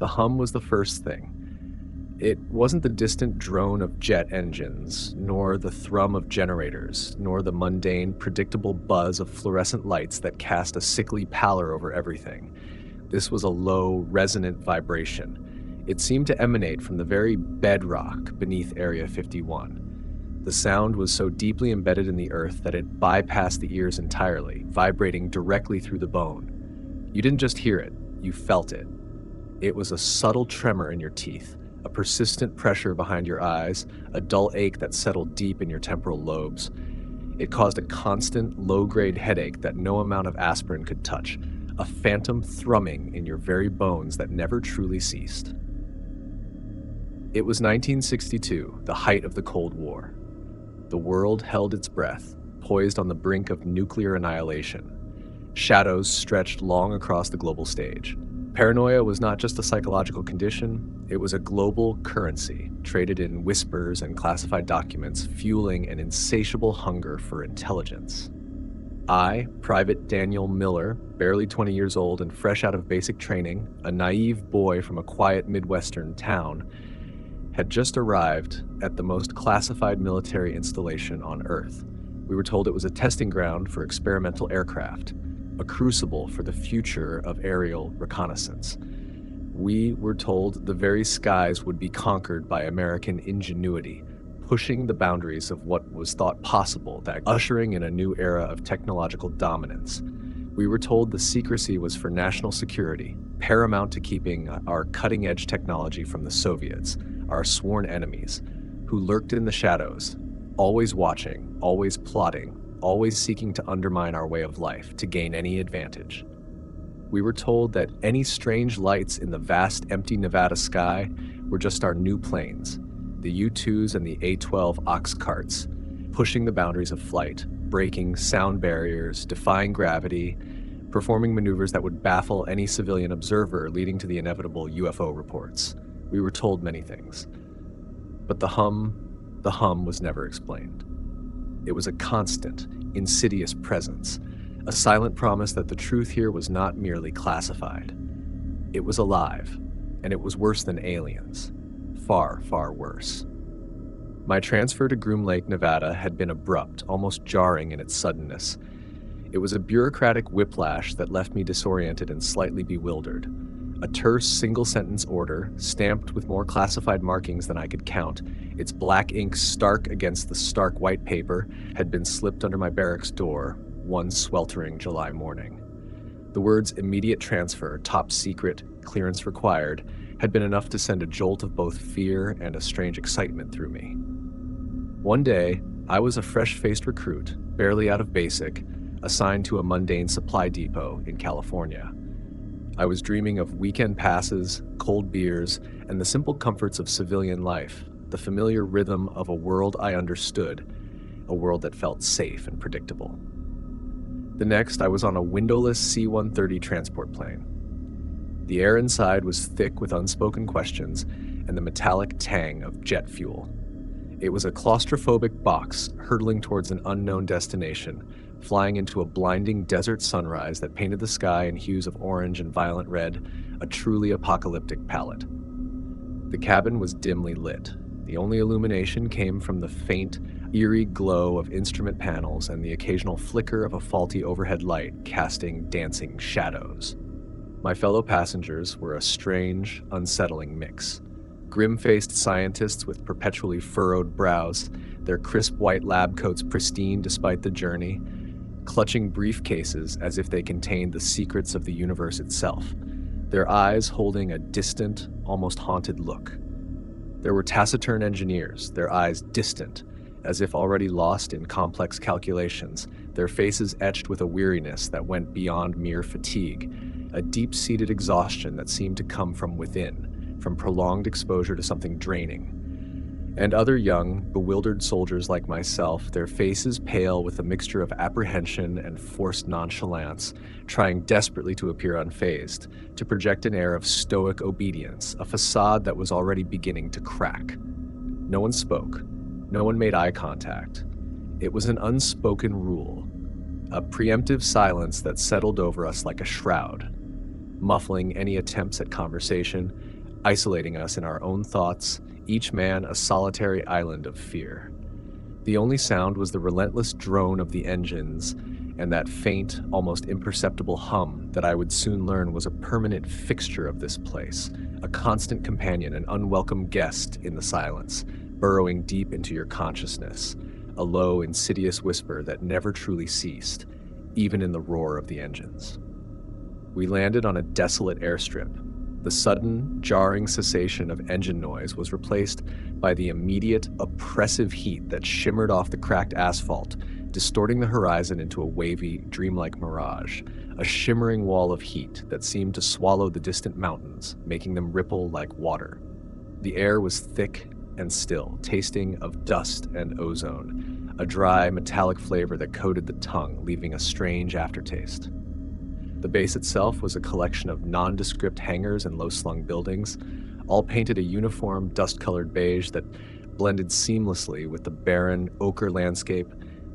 The hum was the first thing. It wasn't the distant drone of jet engines, nor the thrum of generators, nor the mundane, predictable buzz of fluorescent lights that cast a sickly pallor over everything. This was a low, resonant vibration. It seemed to emanate from the very bedrock beneath Area 51. The sound was so deeply embedded in the earth that it bypassed the ears entirely, vibrating directly through the bone. You didn't just hear it, you felt it. It was a subtle tremor in your teeth, a persistent pressure behind your eyes, a dull ache that settled deep in your temporal lobes. It caused a constant, low-grade headache that no amount of aspirin could touch, a phantom thrumming in your very bones that never truly ceased. It was 1962, the height of the Cold War. The world held its breath, poised on the brink of nuclear annihilation. Shadows stretched long across the global stage. Paranoia was not just a psychological condition, it was a global currency, traded in whispers and classified documents, fueling an insatiable hunger for intelligence. I, Private Daniel Miller, barely 20 years old and fresh out of basic training, a naive boy from a quiet Midwestern town, had just arrived at the most classified military installation on Earth. We were told it was a testing ground for experimental aircraft, a crucible for the future of aerial reconnaissance. We were told the very skies would be conquered by American ingenuity, pushing the boundaries of what was thought possible, that ushering in a new era of technological dominance. We were told the secrecy was for national security, paramount to keeping our cutting-edge technology from the Soviets, our sworn enemies, who lurked in the shadows, always watching, always plotting, always seeking to undermine our way of life to gain any advantage. We were told that any strange lights in the vast, empty Nevada sky were just our new planes, the U-2s and the A-12 ox carts, pushing the boundaries of flight, breaking sound barriers, defying gravity, performing maneuvers that would baffle any civilian observer, leading to the inevitable UFO reports. We were told many things. But the hum was never explained. It was a constant, insidious presence, a silent promise that the truth here was not merely classified. It was alive, and it was worse than aliens. Far, far worse. My transfer to Groom Lake, Nevada had been abrupt, almost jarring in its suddenness. It was a bureaucratic whiplash that left me disoriented and slightly bewildered. A terse single-sentence order, stamped with more classified markings than I could count, its black ink stark against the stark white paper, had been slipped under my barracks door one sweltering July morning. The words "immediate transfer, top secret, clearance required" had been enough to send a jolt of both fear and a strange excitement through me. One day, I was a fresh-faced recruit, barely out of basic, assigned to a Mundane supply depot in California. I was dreaming of weekend passes, cold beers, and the simple comforts of civilian life, the familiar rhythm of a world I understood, a world that felt safe and predictable. The next, I was on a windowless C-130 transport plane. The air inside was thick with unspoken questions and the metallic tang of jet fuel. It was a claustrophobic box hurtling towards an unknown destination, flying into a blinding desert sunrise that painted the sky in hues of orange and violent red, a truly apocalyptic palette. The cabin was dimly lit. The only illumination came from the faint, eerie glow of instrument panels and the occasional flicker of a faulty overhead light casting dancing shadows. My fellow passengers were a strange, unsettling mix. Grim-faced scientists with perpetually furrowed brows, their crisp white lab coats pristine despite the journey, clutching briefcases as if they contained the secrets of the universe itself, their eyes holding a distant, almost haunted look. There were taciturn engineers, their eyes distant, as if already lost in complex calculations, their faces etched with a weariness that went beyond mere fatigue, a deep-seated exhaustion that seemed to come from within, from prolonged exposure to something draining. And other young, bewildered soldiers like myself, their faces pale with a mixture of apprehension and forced nonchalance, trying desperately to appear unfazed, to project an air of stoic obedience, a facade that was already beginning to crack. No one spoke. No one made eye contact. It was an unspoken rule, a preemptive silence that settled over us like a shroud. muffling any attempts at conversation, isolating us in our own thoughts, each man a solitary island of fear. The only sound was the relentless drone of the engines and that faint, almost imperceptible hum that I would soon learn was a permanent fixture of this place, a constant companion, an unwelcome guest in the silence, burrowing deep into your consciousness, a low, insidious whisper that never truly ceased, even in the roar of the engines. We landed on a desolate airstrip. The sudden, jarring cessation of engine noise was replaced by the immediate, oppressive heat that shimmered off the cracked asphalt, distorting the horizon into a wavy, dreamlike mirage, a shimmering wall of heat that seemed to swallow the distant mountains, making them ripple like water. The air was thick and still, tasting of dust and ozone, a dry, metallic flavor that coated the tongue, leaving a strange aftertaste. The base itself was a collection of nondescript hangars and low-slung buildings, all painted a uniform, dust-colored beige that blended seamlessly with the barren, ochre landscape,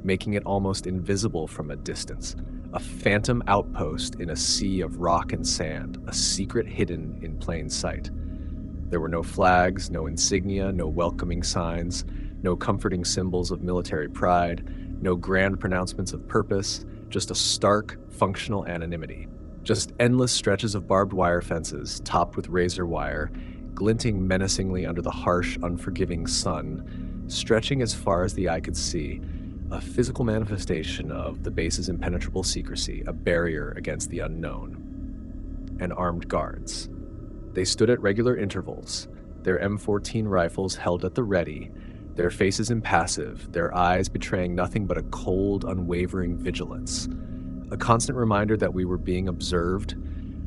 making it almost invisible from a distance, a phantom outpost in a sea of rock and sand, a secret hidden in plain sight. There were no flags, no insignia, no welcoming signs, no comforting symbols of military pride, no grand pronouncements of purpose, just a stark, functional anonymity. Just endless stretches of barbed wire fences, topped with razor wire, glinting menacingly under the harsh, unforgiving sun, stretching as far as the eye could see, a physical manifestation of the base's impenetrable secrecy, a barrier against the unknown. And armed guards. They stood at regular intervals, their M14 rifles held at the ready, their faces impassive, their eyes betraying nothing but a cold, unwavering vigilance. A constant reminder that we were being observed,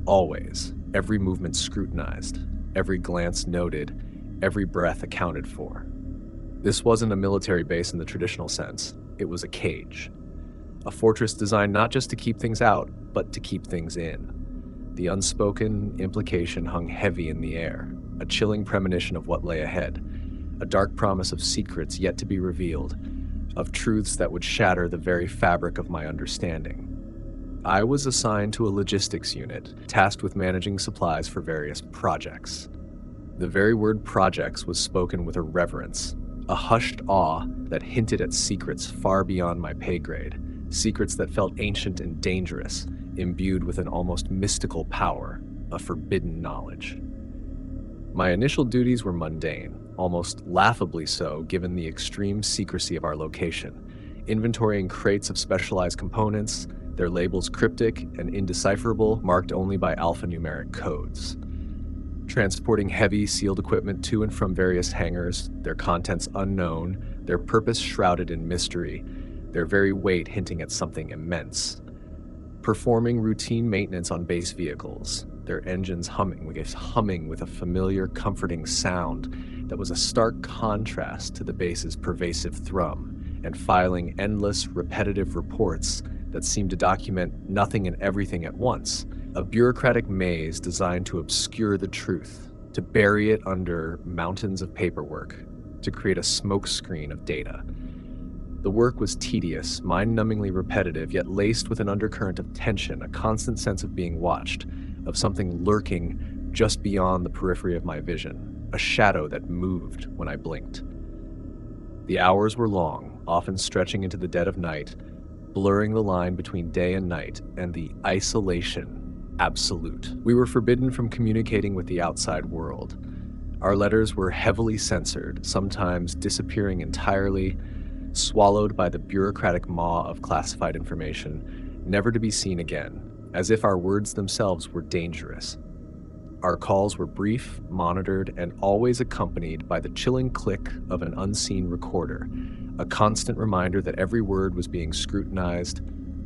always, every movement scrutinized, every glance noted, every breath accounted for. This wasn't a military base in the traditional sense. It was a cage. A fortress designed not just to keep things out, but to keep things in. The unspoken implication hung heavy in the air, a chilling premonition of what lay ahead, a dark promise of secrets yet to be revealed, of truths that would shatter the very fabric of my understanding. I was assigned to a logistics unit, tasked with managing supplies for various projects. The very word projects was spoken with a reverence, a hushed awe that hinted at secrets far beyond my pay grade, secrets that felt ancient and dangerous, imbued with an almost mystical power, a forbidden knowledge. My initial duties were mundane, almost laughably so given the extreme secrecy of our location, inventorying crates of specialized components, their labels cryptic and indecipherable, marked only by alphanumeric codes. Transporting heavy, sealed equipment to and from various hangars, their contents unknown, their purpose shrouded in mystery, their very weight hinting at something immense. Performing routine maintenance on base vehicles, their engines humming with a familiar, comforting sound that was a stark contrast to the base's pervasive thrum, and filing endless, repetitive reports that seemed to document nothing and everything at once, a bureaucratic maze designed to obscure the truth, to bury it under mountains of paperwork, to create a smokescreen of data. The work was tedious, mind-numbingly repetitive, yet laced with an undercurrent of tension, a constant sense of being watched, of something lurking just beyond the periphery of my vision, a shadow that moved when I blinked. The hours were long, often stretching into the dead of night, blurring the line between day and night, and the isolation absolute. We were forbidden from communicating with the outside world. Our letters were heavily censored, sometimes disappearing entirely, swallowed by the bureaucratic maw of classified information, never to be seen again, as if our words themselves were dangerous. Our calls were brief, monitored, and always accompanied by the chilling click of an unseen recorder, a constant reminder that every word was being scrutinized,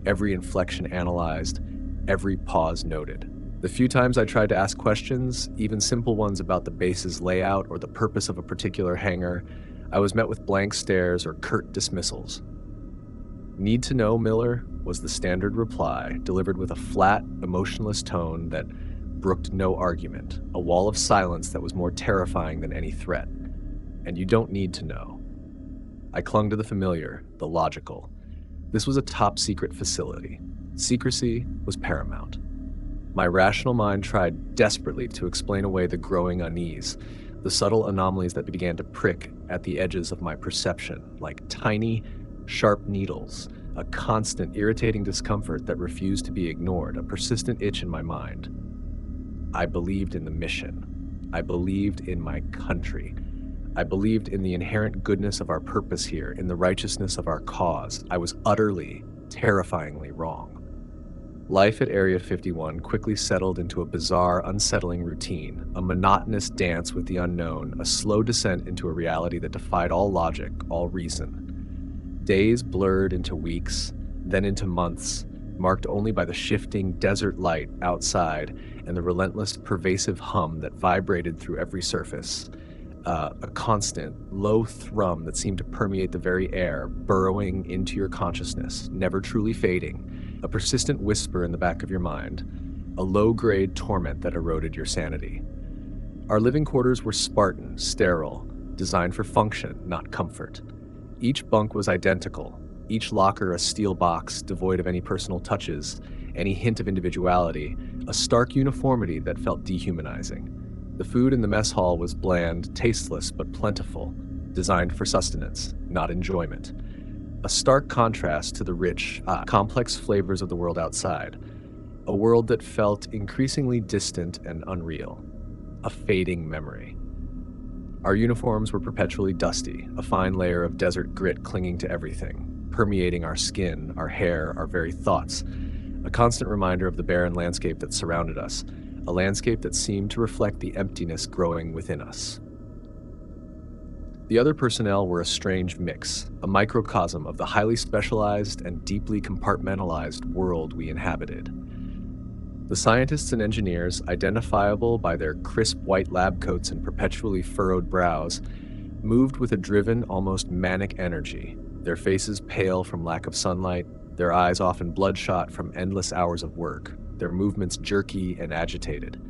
every inflection analyzed, every pause noted. The few times I tried to ask questions, even simple ones about the base's layout or the purpose of a particular hangar, I was met with blank stares or curt dismissals. "Need to know, Miller?" was the standard reply, delivered with a flat, emotionless tone that brooked no argument, a wall of silence that was more terrifying than any threat. And you don't need to know. I clung to the familiar, the logical. This was a top-secret facility. Secrecy was paramount. My rational mind tried desperately to explain away the growing unease, the subtle anomalies that began to prick at the edges of my perception, like tiny, sharp needles, a constant, irritating discomfort that refused to be ignored, a persistent itch in my mind. I believed in the mission. I believed in my country. I believed in the inherent goodness of our purpose here, in the righteousness of our cause. I was utterly, terrifyingly wrong. Life at Area 51 quickly settled into a bizarre, unsettling routine, a monotonous dance with the unknown, a slow descent into a reality that defied all logic, all reason. Days blurred into weeks, then into months, marked only by the shifting desert light outside and the relentless, pervasive hum that vibrated through every surface. A constant, low thrum that seemed to permeate the very air, burrowing into your consciousness, never truly fading, a persistent whisper in the back of your mind, a low-grade torment that eroded your sanity. Our living quarters were Spartan, sterile, designed for function, not comfort. Each bunk was identical, each locker a steel box devoid of any personal touches, any hint of individuality, a stark uniformity that felt dehumanizing. The food in the mess hall was bland, tasteless, but plentiful, designed for sustenance, not enjoyment. A stark contrast to the rich, complex flavors of the world outside, a world that felt increasingly distant and unreal, a fading memory. Our uniforms were perpetually dusty, a fine layer of desert grit clinging to everything, permeating our skin, our hair, our very thoughts, a constant reminder of the barren landscape that surrounded us, a landscape that seemed to reflect the emptiness growing within us. The other personnel were a strange mix, a microcosm of the highly specialized and deeply compartmentalized world we inhabited. The scientists and engineers, identifiable by their crisp white lab coats and perpetually furrowed brows, moved with a driven, almost manic energy, their faces pale from lack of sunlight, their eyes often bloodshot from endless hours of work, their movements jerky and agitated.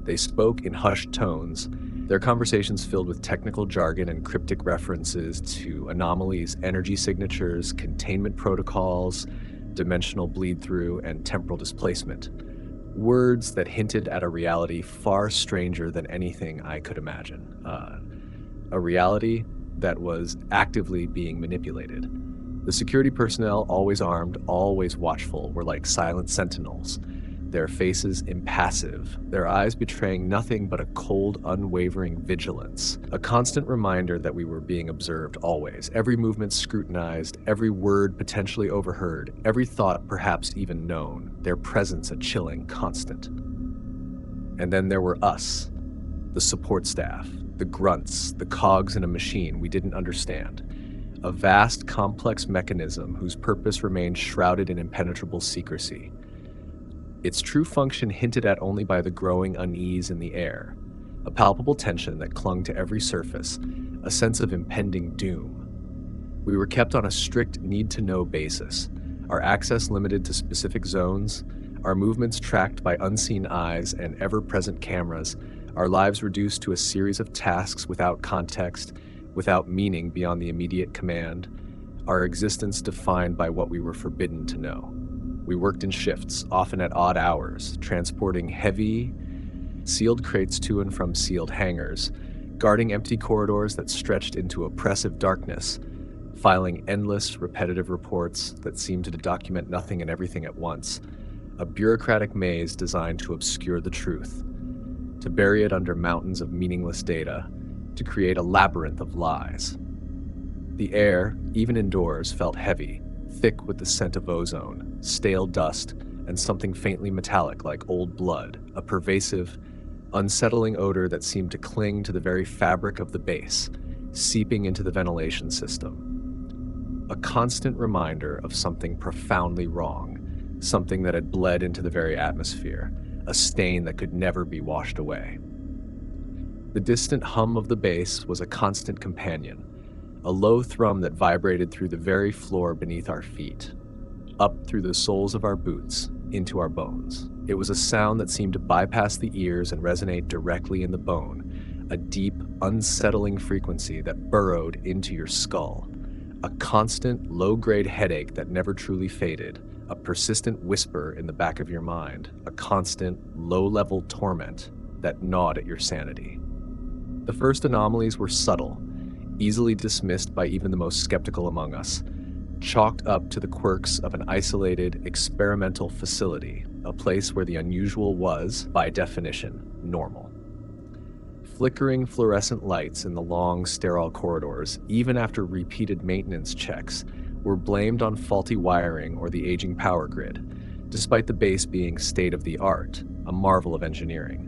They spoke in hushed tones, their conversations filled with technical jargon and cryptic references to anomalies, energy signatures, containment protocols, dimensional bleed-through, and temporal displacement. Words that hinted at a reality far stranger than anything I could imagine. A reality that was actively being manipulated. The security personnel, always armed, always watchful, were like silent sentinels, their faces impassive, their eyes betraying nothing but a cold, unwavering vigilance, a constant reminder that we were being observed always, every movement scrutinized, every word potentially overheard, every thought perhaps even known, their presence a chilling constant. And then there were us, the support staff, the grunts, the cogs in a machine we didn't understand, a vast, complex mechanism whose purpose remained shrouded in impenetrable secrecy. Its true function hinted at only by the growing unease in the air, a palpable tension that clung to every surface, a sense of impending doom. We were kept on a strict need-to-know basis, our access limited to specific zones, our movements tracked by unseen eyes and ever-present cameras, our lives reduced to a series of tasks without context, without meaning beyond the immediate command, our existence defined by what we were forbidden to know. We worked in shifts, often at odd hours, transporting heavy, sealed crates to and from sealed hangars, guarding empty corridors that stretched into oppressive darkness, filing endless, repetitive reports that seemed to document nothing and everything at once, a bureaucratic maze designed to obscure the truth, to bury it under mountains of meaningless data, to create a labyrinth of lies. The air, even indoors, felt heavy, thick with the scent of ozone, stale dust, and something faintly metallic like old blood, a pervasive, unsettling odor that seemed to cling to the very fabric of the base, seeping into the ventilation system. A constant reminder of something profoundly wrong, something that had bled into the very atmosphere, a stain that could never be washed away. The distant hum of the base was a constant companion, a low thrum that vibrated through the very floor beneath our feet, up through the soles of our boots, into our bones. It was a sound that seemed to bypass the ears and resonate directly in the bone, a deep, unsettling frequency that burrowed into your skull, a constant, low-grade headache that never truly faded, a persistent whisper in the back of your mind, a constant, low-level torment that gnawed at your sanity. The first anomalies were subtle, easily dismissed by even the most skeptical among us, chalked up to the quirks of an isolated, experimental facility, a place where the unusual was, by definition, normal. Flickering fluorescent lights in the long, sterile corridors, even after repeated maintenance checks, were blamed on faulty wiring or the aging power grid, despite the base being state-of-the-art, a marvel of engineering.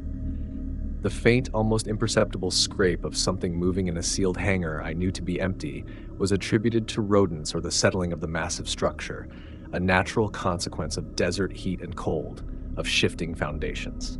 The faint, almost imperceptible scrape of something moving in a sealed hangar I knew to be empty was attributed to rodents or the settling of the massive structure, a natural consequence of desert heat and cold, of shifting foundations.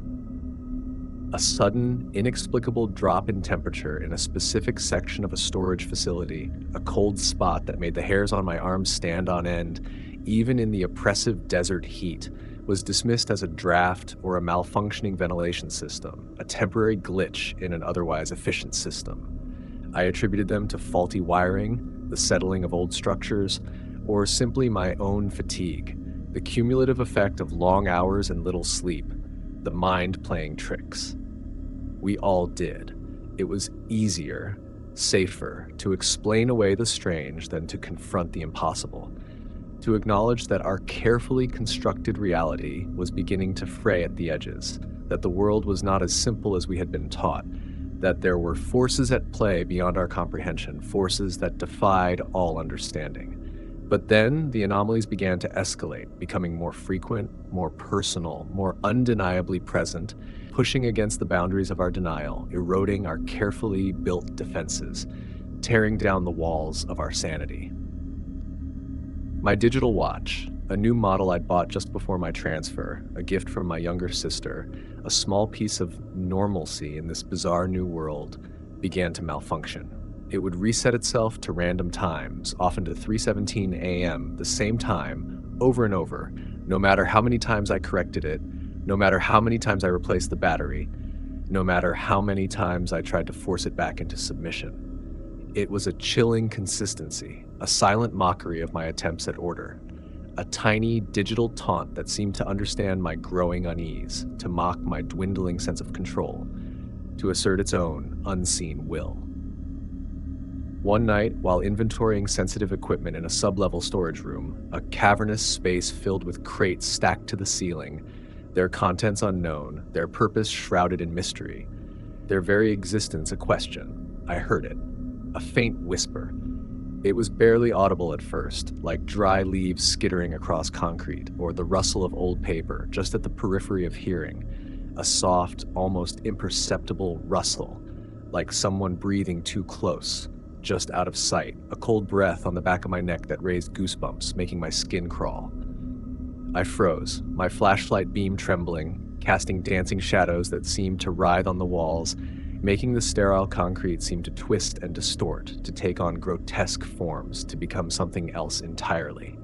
A sudden, inexplicable drop in temperature in a specific section of a storage facility, a cold spot that made the hairs on my arms stand on end, even in the oppressive desert heat, was dismissed as a draft or a malfunctioning ventilation system, a temporary glitch in an otherwise efficient system. I attributed them to faulty wiring, the settling of old structures, or simply my own fatigue, the cumulative effect of long hours and little sleep, the mind playing tricks. We all did. It was easier, safer, to explain away the strange than to confront the impossible, to acknowledge that our carefully constructed reality was beginning to fray at the edges, that the world was not as simple as we had been taught, that there were forces at play beyond our comprehension, forces that defied all understanding. But then the anomalies began to escalate, becoming more frequent, more personal, more undeniably present, pushing against the boundaries of our denial, eroding our carefully built defenses, tearing down the walls of our sanity. My digital watch, a new model I'd bought just before my transfer, a gift from my younger sister, a small piece of normalcy in this bizarre new world, began to malfunction. It would reset itself to random times, often to 3:17 a.m., the same time, over and over, no matter how many times I corrected it, no matter how many times I replaced the battery, no matter how many times I tried to force it back into submission. It was a chilling consistency, a silent mockery of my attempts at order, a tiny digital taunt that seemed to understand my growing unease, to mock my dwindling sense of control, to assert its own unseen will. One night, while inventorying sensitive equipment in a sub-level storage room, a cavernous space filled with crates stacked to the ceiling, their contents unknown, their purpose shrouded in mystery, their very existence a question, I heard it, a faint whisper. It was barely audible at first, like dry leaves skittering across concrete, or the rustle of old paper just at the periphery of hearing, a soft, almost imperceptible rustle, like someone breathing too close, just out of sight, a cold breath on the back of my neck that raised goosebumps, making my skin crawl. I froze, my flashlight beam trembling, casting dancing shadows that seemed to writhe on the walls, making the sterile concrete seem to twist and distort, to take on grotesque forms, to become something else entirely.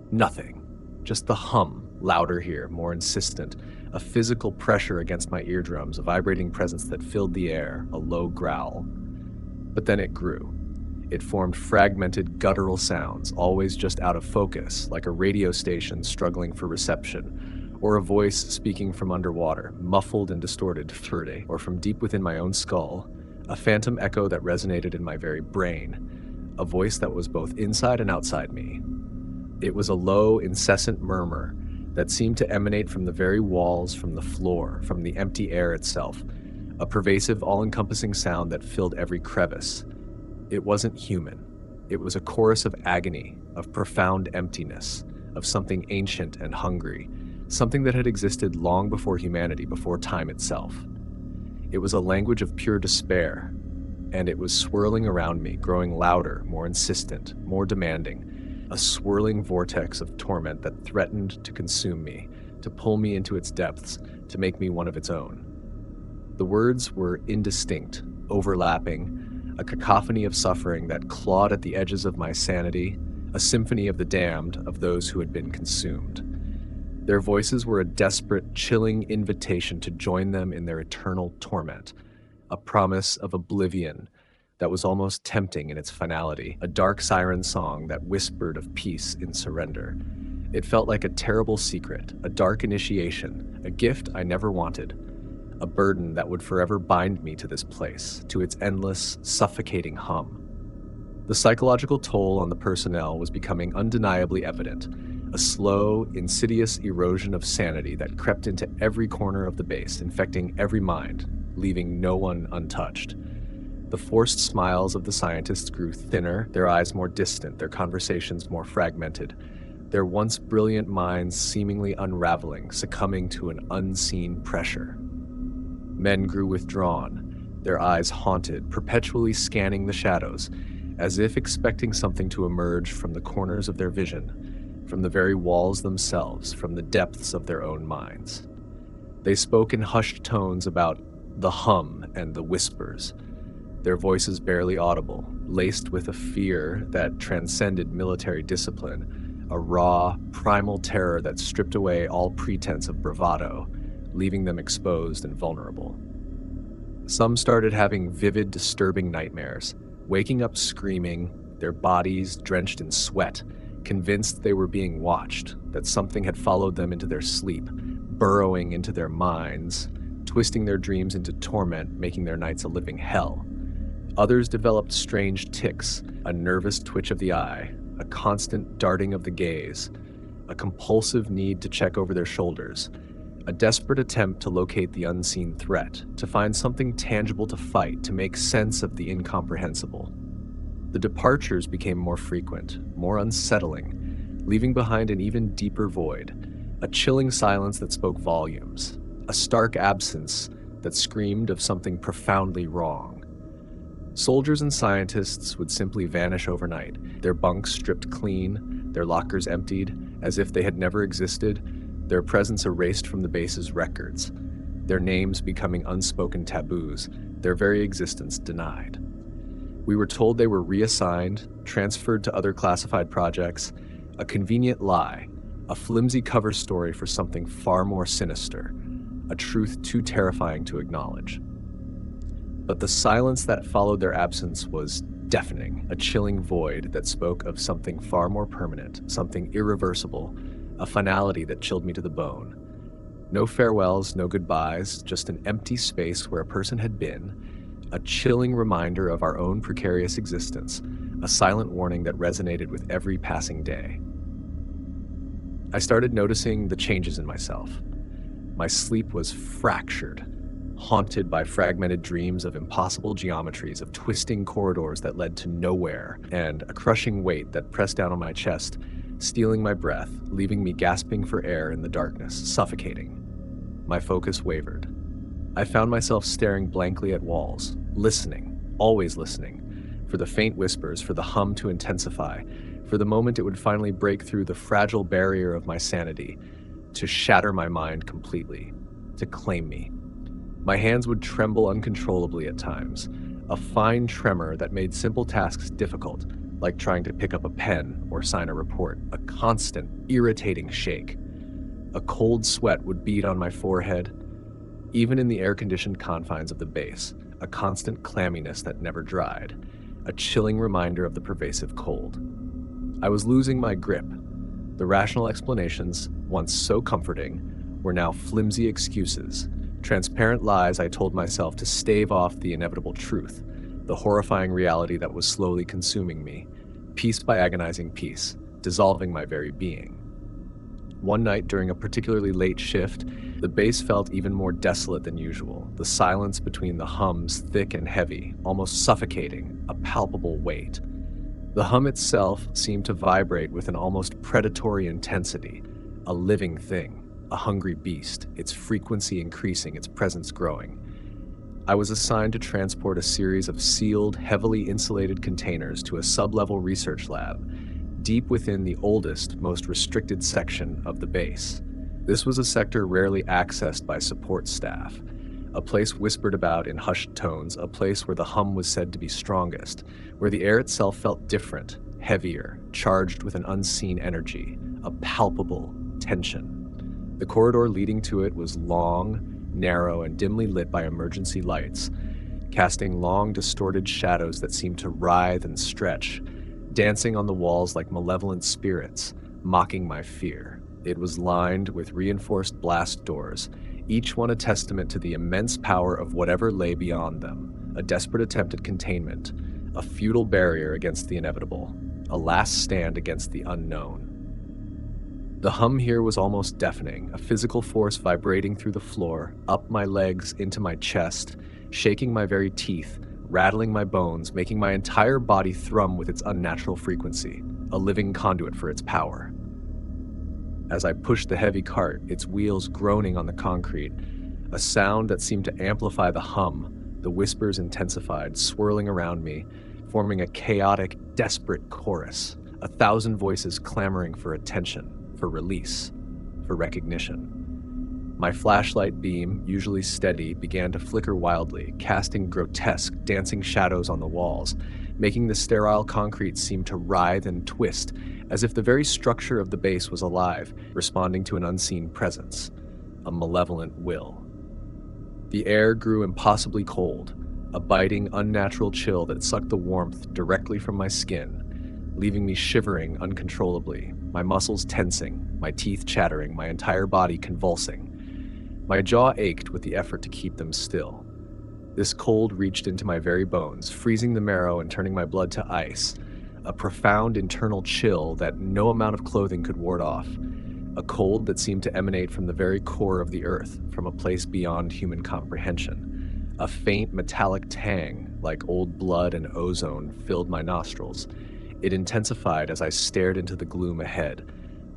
Nothing. Just the hum, louder here, more insistent, a physical pressure against my eardrums, a vibrating presence that filled the air, a low growl. But then it grew. It formed fragmented, guttural sounds, always just out of focus, like a radio station struggling for reception, or a voice speaking from underwater, muffled and distorted, or from deep within my own skull, a phantom echo that resonated in my very brain, a voice that was both inside and outside me. It was a low, incessant murmur that seemed to emanate from the very walls, from the floor, from the empty air itself, a pervasive, all-encompassing sound that filled every crevice. It wasn't human. It was a chorus of agony, of profound emptiness, of something ancient and hungry, something that had existed long before humanity, before time itself. It was a language of pure despair, and it was swirling around me, growing louder, more insistent, more demanding, a swirling vortex of torment that threatened to consume me, to pull me into its depths, to make me one of its own. The words were indistinct, overlapping, a cacophony of suffering that clawed at the edges of my sanity, a symphony of the damned, of those who had been consumed. Their voices were a desperate, chilling invitation to join them in their eternal torment, a promise of oblivion that was almost tempting in its finality, a dark siren song that whispered of peace in surrender. It felt like a terrible secret, a dark initiation, a gift I never wanted, a burden that would forever bind me to this place, to its endless, suffocating hum. The psychological toll on the personnel was becoming undeniably evident, a slow, insidious erosion of sanity that crept into every corner of the base, infecting every mind, leaving no one untouched. The forced smiles of the scientists grew thinner, their eyes more distant, their conversations more fragmented, their once brilliant minds seemingly unraveling, succumbing to an unseen pressure. Men grew withdrawn, their eyes haunted, perpetually scanning the shadows, as if expecting something to emerge from the corners of their vision, from the very walls themselves, from the depths of their own minds. They spoke in hushed tones about the hum and the whispers, their voices barely audible, laced with a fear that transcended military discipline, a raw, primal terror that stripped away all pretense of bravado, leaving them exposed and vulnerable. Some started having vivid, disturbing nightmares, waking up screaming, their bodies drenched in sweat, convinced they were being watched, that something had followed them into their sleep, burrowing into their minds, twisting their dreams into torment, making their nights a living hell. Others developed strange tics, a nervous twitch of the eye, a constant darting of the gaze, a compulsive need to check over their shoulders, a desperate attempt to locate the unseen threat, to find something tangible to fight, to make sense of the incomprehensible. The departures became more frequent, more unsettling, leaving behind an even deeper void, a chilling silence that spoke volumes, a stark absence that screamed of something profoundly wrong. Soldiers and scientists would simply vanish overnight, their bunks stripped clean, their lockers emptied, as if they had never existed, their presence erased from the base's records, their names becoming unspoken taboos, their very existence denied. We were told they were reassigned, transferred to other classified projects, a convenient lie, a flimsy cover story for something far more sinister, a truth too terrifying to acknowledge. But the silence that followed their absence was deafening, a chilling void that spoke of something far more permanent, something irreversible, a finality that chilled me to the bone. No farewells, no goodbyes, just an empty space where a person had been, a chilling reminder of our own precarious existence, a silent warning that resonated with every passing day. I started noticing the changes in myself. My sleep was fractured, haunted by fragmented dreams of impossible geometries, of twisting corridors that led to nowhere, and a crushing weight that pressed down on my chest, stealing my breath, leaving me gasping for air in the darkness, suffocating. My focus wavered. I found myself staring blankly at walls, listening, always listening, for the faint whispers, for the hum to intensify, for the moment it would finally break through the fragile barrier of my sanity, to shatter my mind completely, to claim me. My hands would tremble uncontrollably at times, a fine tremor that made simple tasks difficult, like trying to pick up a pen or sign a report, a constant, irritating shake. A cold sweat would bead on my forehead, even in the air-conditioned confines of the base, a constant clamminess that never dried, a chilling reminder of the pervasive cold. I was losing my grip. The rational explanations, once so comforting, were now flimsy excuses, transparent lies I told myself to stave off the inevitable truth, the horrifying reality that was slowly consuming me, piece by agonizing piece, dissolving my very being. One night during a particularly late shift, the base felt even more desolate than usual, the silence between the hums thick and heavy, almost suffocating, a palpable weight. The hum itself seemed to vibrate with an almost predatory intensity, a living thing, a hungry beast, its frequency increasing, its presence growing. I was assigned to transport a series of sealed, heavily insulated containers to a sub-level research lab, deep within the oldest, most restricted section of the base. This was a sector rarely accessed by support staff, a place whispered about in hushed tones, a place where the hum was said to be strongest, where the air itself felt different, heavier, charged with an unseen energy, a palpable tension. The corridor leading to it was long, narrow, and dimly lit by emergency lights, casting long, distorted shadows that seemed to writhe and stretch, dancing on the walls like malevolent spirits, mocking my fear. It was lined with reinforced blast doors, each one a testament to the immense power of whatever lay beyond them, a desperate attempt at containment, a futile barrier against the inevitable, a last stand against the unknown. The hum here was almost deafening, a physical force vibrating through the floor, up my legs, into my chest, shaking my very teeth, rattling my bones, making my entire body thrum with its unnatural frequency, a living conduit for its power. As I pushed the heavy cart, its wheels groaning on the concrete, a sound that seemed to amplify the hum, the whispers intensified, swirling around me, forming a chaotic, desperate chorus, 1,000 voices clamoring for attention, for release, for recognition. My flashlight beam, usually steady, began to flicker wildly, casting grotesque, dancing shadows on the walls, making the sterile concrete seem to writhe and twist, as if the very structure of the base was alive, responding to an unseen presence, a malevolent will. The air grew impossibly cold, a biting, unnatural chill that sucked the warmth directly from my skin, leaving me shivering uncontrollably, my muscles tensing, my teeth chattering, my entire body convulsing. My jaw ached with the effort to keep them still. This cold reached into my very bones, freezing the marrow and turning my blood to ice, a profound internal chill that no amount of clothing could ward off, a cold that seemed to emanate from the very core of the earth, from a place beyond human comprehension. A faint metallic tang, like old blood and ozone, filled my nostrils. It intensified as I stared into the gloom ahead,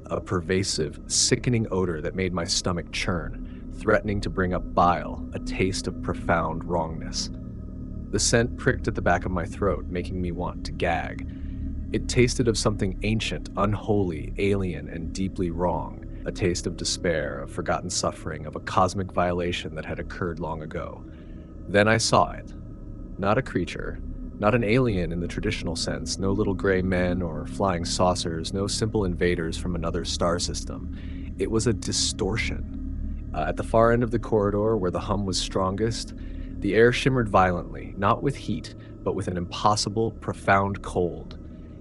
a pervasive, sickening odor that made my stomach churn, threatening to bring up bile, a taste of profound wrongness. The scent pricked at the back of my throat, making me want to gag. It tasted of something ancient, unholy, alien, and deeply wrong, a taste of despair, of forgotten suffering, of a cosmic violation that had occurred long ago. Then I saw it. Not a creature, not an alien in the traditional sense, no little gray men or flying saucers, no simple invaders from another star system. It was a distortion. At the far end of the corridor, where the hum was strongest, the air shimmered violently, not with heat, but with an impossible, profound cold.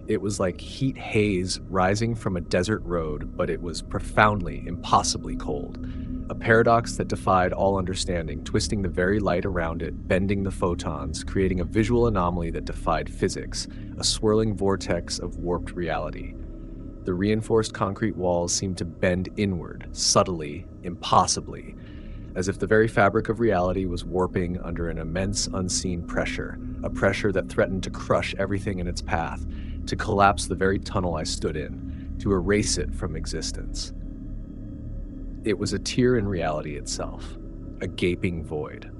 It was like heat haze rising from a desert road, but it was profoundly, impossibly cold. A paradox that defied all understanding, twisting the very light around it, bending the photons, creating a visual anomaly that defied physics, a swirling vortex of warped reality. The reinforced concrete walls seemed to bend inward, subtly, impossibly, as if the very fabric of reality was warping under an immense unseen pressure, a pressure that threatened to crush everything in its path, to collapse the very tunnel I stood in, to erase it from existence. It was a tear in reality itself, a gaping void.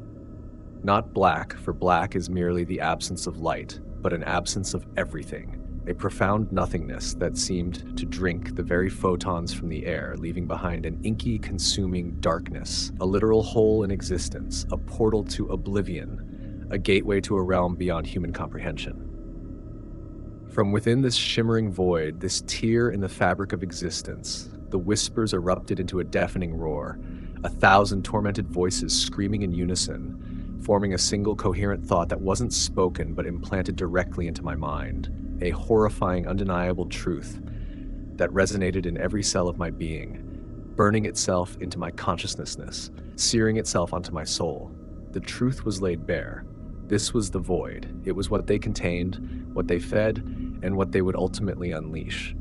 Not black, for black is merely the absence of light, but an absence of everything, a profound nothingness that seemed to drink the very photons from the air, leaving behind an inky, consuming darkness, a literal hole in existence, a portal to oblivion, a gateway to a realm beyond human comprehension. From within this shimmering void, this tear in the fabric of existence, the whispers erupted into a deafening roar, 1,000 tormented voices screaming in unison, forming a single coherent thought that wasn't spoken but implanted directly into my mind, a horrifying, undeniable truth that resonated in every cell of my being, burning itself into my consciousness, searing itself onto my soul. The truth was laid bare. This was the void. It was what they contained, what they fed, and what they would ultimately unleash.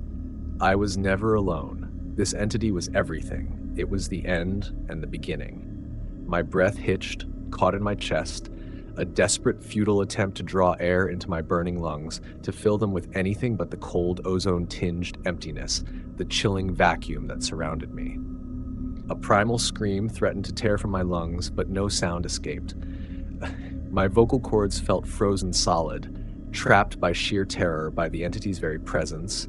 I was never alone. This entity was everything. It was the end and the beginning. My breath hitched, caught in my chest, a desperate, futile attempt to draw air into my burning lungs, to fill them with anything but the cold, ozone-tinged emptiness, the chilling vacuum that surrounded me. A primal scream threatened to tear from my lungs, but no sound escaped. My vocal cords felt frozen solid, trapped by sheer terror, by the entity's very presence,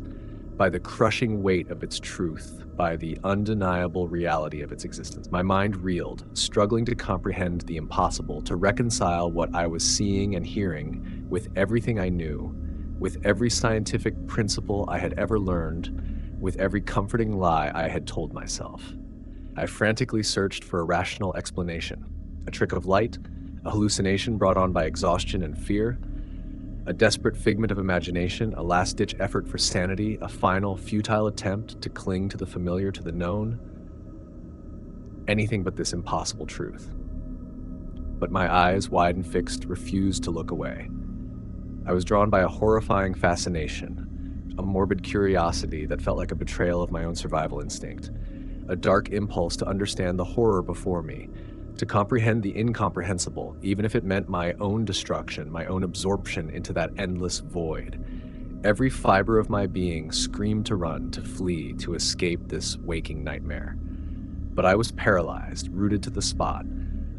by the crushing weight of its truth, by the undeniable reality of its existence. My mind reeled, struggling to comprehend the impossible, to reconcile what I was seeing and hearing with everything I knew, with every scientific principle I had ever learned, with every comforting lie I had told myself. I frantically searched for a rational explanation, a trick of light, a hallucination brought on by exhaustion and fear, A desperate figment of imagination, a last-ditch effort for sanity, a final, futile attempt to cling to the familiar, to the known. Anything but this impossible truth. But my eyes, wide and fixed, refused to look away. I was drawn by a horrifying fascination, a morbid curiosity that felt like a betrayal of my own survival instinct, a dark impulse to understand the horror before me, to comprehend the incomprehensible, even if it meant my own destruction, my own absorption into that endless void. Every fiber of my being screamed to run, to flee, to escape this waking nightmare. But I was paralyzed, rooted to the spot.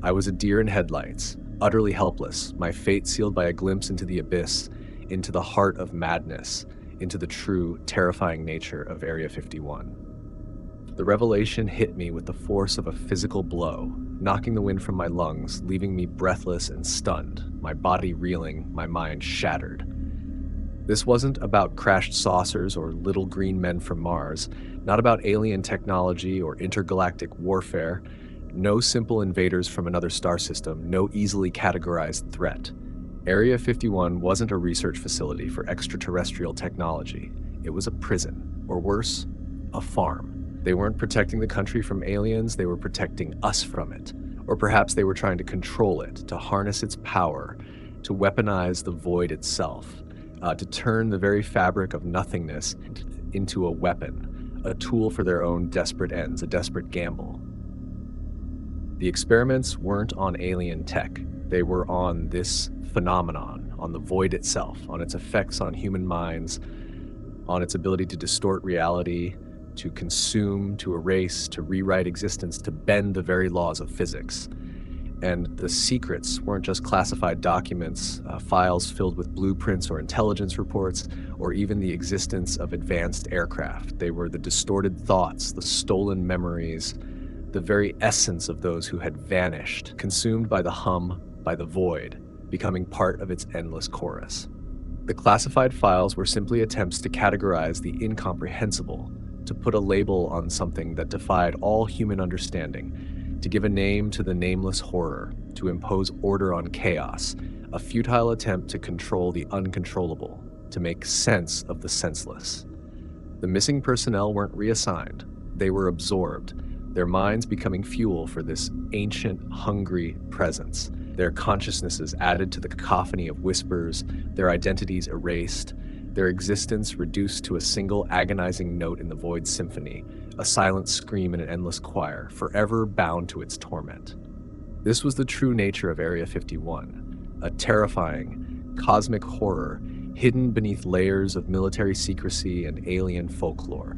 I was a deer in headlights, utterly helpless, my fate sealed by a glimpse into the abyss, into the heart of madness, into the true, terrifying nature of Area 51. The revelation hit me with the force of a physical blow, knocking the wind from my lungs, leaving me breathless and stunned, my body reeling, my mind shattered. This wasn't about crashed saucers or little green men from Mars, not about alien technology or intergalactic warfare, no simple invaders from another star system, no easily categorized threat. Area 51 wasn't a research facility for extraterrestrial technology. It was a prison, or worse, a farm. They weren't protecting the country from aliens, they were protecting us from it. Or perhaps they were trying to control it, to harness its power, to weaponize the void itself, to turn the very fabric of nothingness into a weapon, a tool for their own desperate ends, a desperate gamble. The experiments weren't on alien tech. They were on this phenomenon, on the void itself, on its effects on human minds, on its ability to distort reality, to consume, to erase, to rewrite existence, to bend the very laws of physics. And the secrets weren't just classified documents, files filled with blueprints or intelligence reports, or even the existence of advanced aircraft. They were the distorted thoughts, the stolen memories, the very essence of those who had vanished, consumed by the hum, by the void, becoming part of its endless chorus. The classified files were simply attempts to categorize the incomprehensible, to put a label on something that defied all human understanding, to give a name to the nameless horror, to impose order on chaos, a futile attempt to control the uncontrollable, to make sense of the senseless. The missing personnel weren't reassigned, they were absorbed, their minds becoming fuel for this ancient, hungry presence, their consciousnesses added to the cacophony of whispers, their identities erased, their existence reduced to a single agonizing note in the void symphony, a silent scream in an endless choir, forever bound to its torment. This was the true nature of Area 51, a terrifying, cosmic horror hidden beneath layers of military secrecy and alien folklore.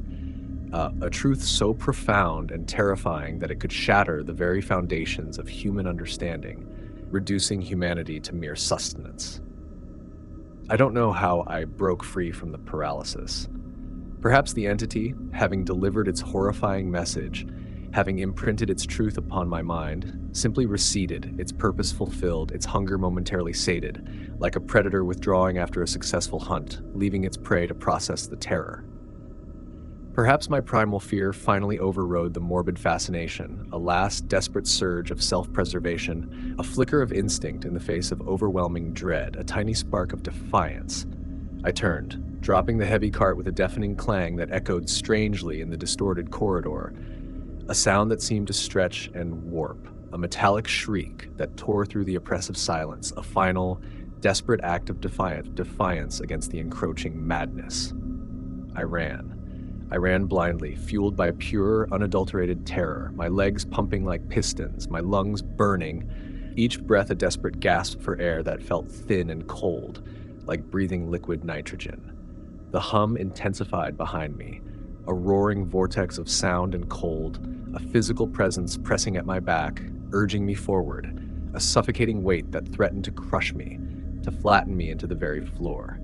A truth so profound and terrifying that it could shatter the very foundations of human understanding, reducing humanity to mere sustenance. I don't know how I broke free from the paralysis. Perhaps the entity, having delivered its horrifying message, having imprinted its truth upon my mind, simply receded, its purpose fulfilled, its hunger momentarily sated, like a predator withdrawing after a successful hunt, leaving its prey to process the terror. Perhaps my primal fear finally overrode the morbid fascination, a last desperate surge of self-preservation, a flicker of instinct in the face of overwhelming dread, a tiny spark of defiance. I turned, dropping the heavy cart with a deafening clang that echoed strangely in the distorted corridor, a sound that seemed to stretch and warp, a metallic shriek that tore through the oppressive silence, a final, desperate act of defiance against the encroaching madness. I ran. I ran blindly, fueled by pure, unadulterated terror, my legs pumping like pistons, my lungs burning, each breath a desperate gasp for air that felt thin and cold, like breathing liquid nitrogen. The hum intensified behind me, a roaring vortex of sound and cold, a physical presence pressing at my back, urging me forward, a suffocating weight that threatened to crush me, to flatten me into the very floor.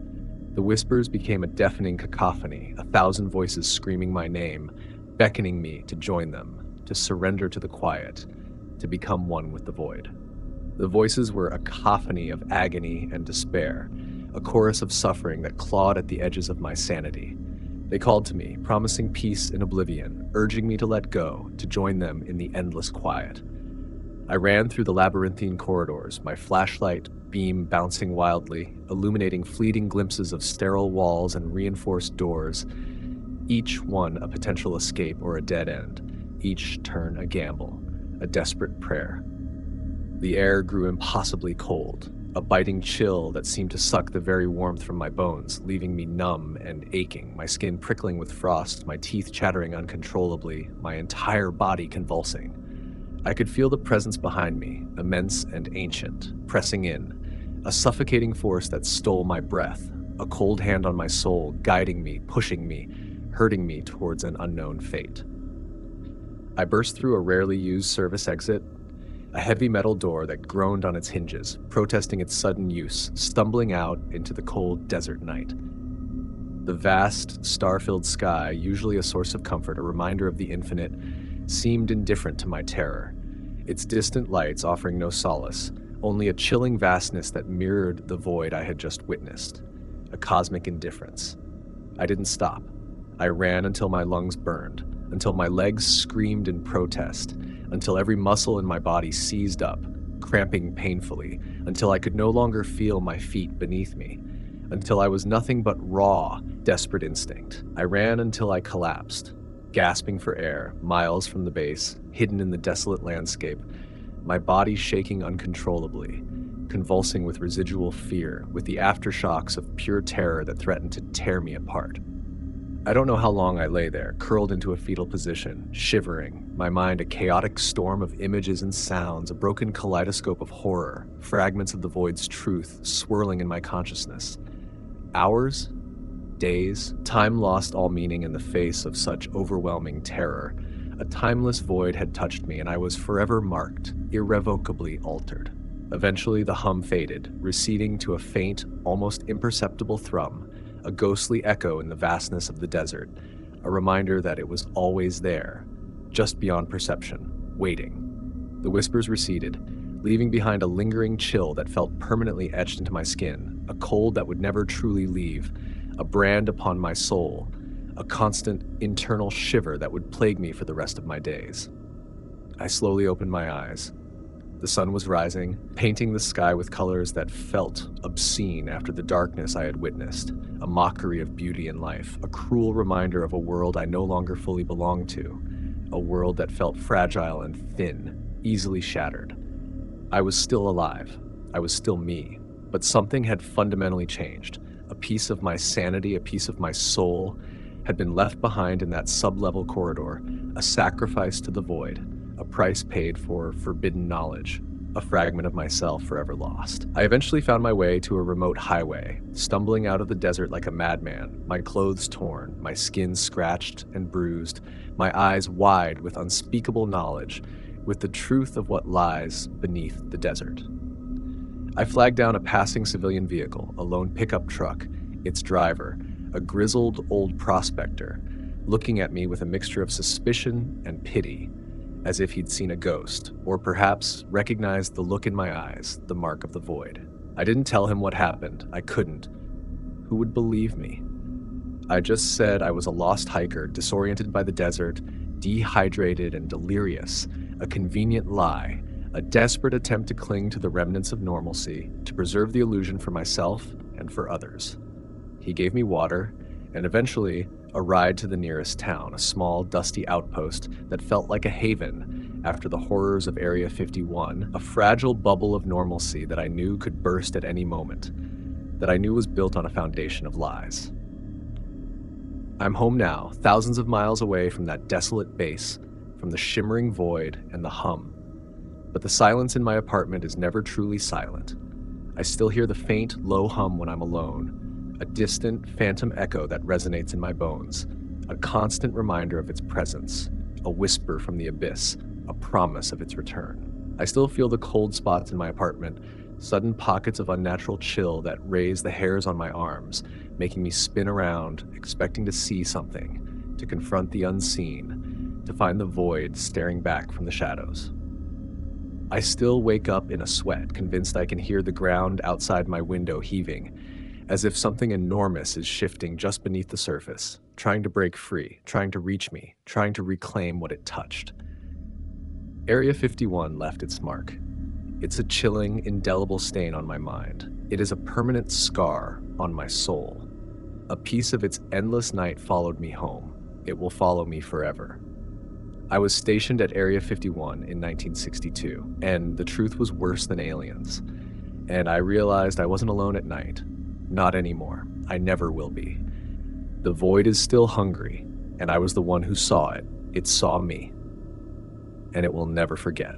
The whispers became a deafening cacophony, 1,000 voices screaming my name, beckoning me to join them, to surrender to the quiet, to become one with the void. The voices were a cacophony of agony and despair, a chorus of suffering that clawed at the edges of my sanity. They called to me, promising peace in oblivion, urging me to let go, to join them in the endless quiet. I ran through the labyrinthine corridors, my flashlight beam bouncing wildly, illuminating fleeting glimpses of sterile walls and reinforced doors, each one a potential escape or a dead end, each turn a gamble, a desperate prayer. The air grew impossibly cold, a biting chill that seemed to suck the very warmth from my bones, leaving me numb and aching, my skin prickling with frost, my teeth chattering uncontrollably, my entire body convulsing. I could feel the presence behind me, immense and ancient, pressing in, a suffocating force that stole my breath, a cold hand on my soul, guiding me, pushing me, hurting me towards an unknown fate. I burst through a rarely used service exit, a heavy metal door that groaned on its hinges, protesting its sudden use, stumbling out into the cold desert night. The vast, star-filled sky, usually a source of comfort, a reminder of the infinite, seemed indifferent to my terror, its distant lights offering no solace, only a chilling vastness that mirrored the void I had just witnessed, a cosmic indifference. I didn't stop. I ran until my lungs burned, until my legs screamed in protest, until every muscle in my body seized up, cramping painfully, until I could no longer feel my feet beneath me, until I was nothing but raw, desperate instinct. I ran until I collapsed, gasping for air, miles from the base, hidden in the desolate landscape, my body shaking uncontrollably, convulsing with residual fear, with the aftershocks of pure terror that threatened to tear me apart. I don't know how long I lay there, curled into a fetal position, shivering, my mind a chaotic storm of images and sounds, a broken kaleidoscope of horror, fragments of the void's truth swirling in my consciousness. Hours? Days? Time lost all meaning in the face of such overwhelming terror. A timeless void had touched me, and I was forever marked, irrevocably altered. Eventually, the hum faded, receding to a faint, almost imperceptible thrum, a ghostly echo in the vastness of the desert, a reminder that it was always there, just beyond perception, waiting. The whispers receded, leaving behind a lingering chill that felt permanently etched into my skin, a cold that would never truly leave, a brand upon my soul, a constant internal shiver that would plague me for the rest of my days. I slowly opened my eyes. The sun was rising, painting the sky with colors that felt obscene after the darkness I had witnessed, a mockery of beauty and life, a cruel reminder of a world I no longer fully belonged to, a world that felt fragile and thin, easily shattered. I was still alive. I was still me, but something had fundamentally changed. A piece of my sanity, a piece of my soul, had been left behind in that sub-level corridor, a sacrifice to the void, a price paid for forbidden knowledge, a fragment of myself forever lost. I eventually found my way to a remote highway, stumbling out of the desert like a madman, my clothes torn, my skin scratched and bruised, my eyes wide with unspeakable knowledge, with the truth of what lies beneath the desert. I flagged down a passing civilian vehicle, a lone pickup truck, its driver, a grizzled old prospector, looking at me with a mixture of suspicion and pity, as if he'd seen a ghost, or perhaps recognized the look in my eyes, the mark of the void. I didn't tell him what happened. I couldn't. Who would believe me? I just said I was a lost hiker, disoriented by the desert, dehydrated and delirious, a convenient lie, a desperate attempt to cling to the remnants of normalcy, to preserve the illusion for myself and for others. He gave me water, and eventually a ride to the nearest town, a small, dusty outpost that felt like a haven after the horrors of Area 51, a fragile bubble of normalcy that I knew could burst at any moment, that I knew was built on a foundation of lies. I'm home now, thousands of miles away from that desolate base, from the shimmering void and the hum. But the silence in my apartment is never truly silent. I still hear the faint, low hum when I'm alone, a distant, phantom echo that resonates in my bones, a constant reminder of its presence, a whisper from the abyss, a promise of its return. I still feel the cold spots in my apartment, sudden pockets of unnatural chill that raise the hairs on my arms, making me spin around, expecting to see something, to confront the unseen, to find the void staring back from the shadows. I still wake up in a sweat, convinced I can hear the ground outside my window heaving, as if something enormous is shifting just beneath the surface, trying to break free, trying to reach me, trying to reclaim what it touched. Area 51 left its mark. It's a chilling, indelible stain on my mind. It is a permanent scar on my soul. A piece of its endless night followed me home. It will follow me forever. I was stationed at Area 51 in 1962, and the truth was worse than aliens. And I realized I wasn't alone at night. Not anymore. I never will be. The void is still hungry, and I was the one who saw it. It saw me. And it will never forget.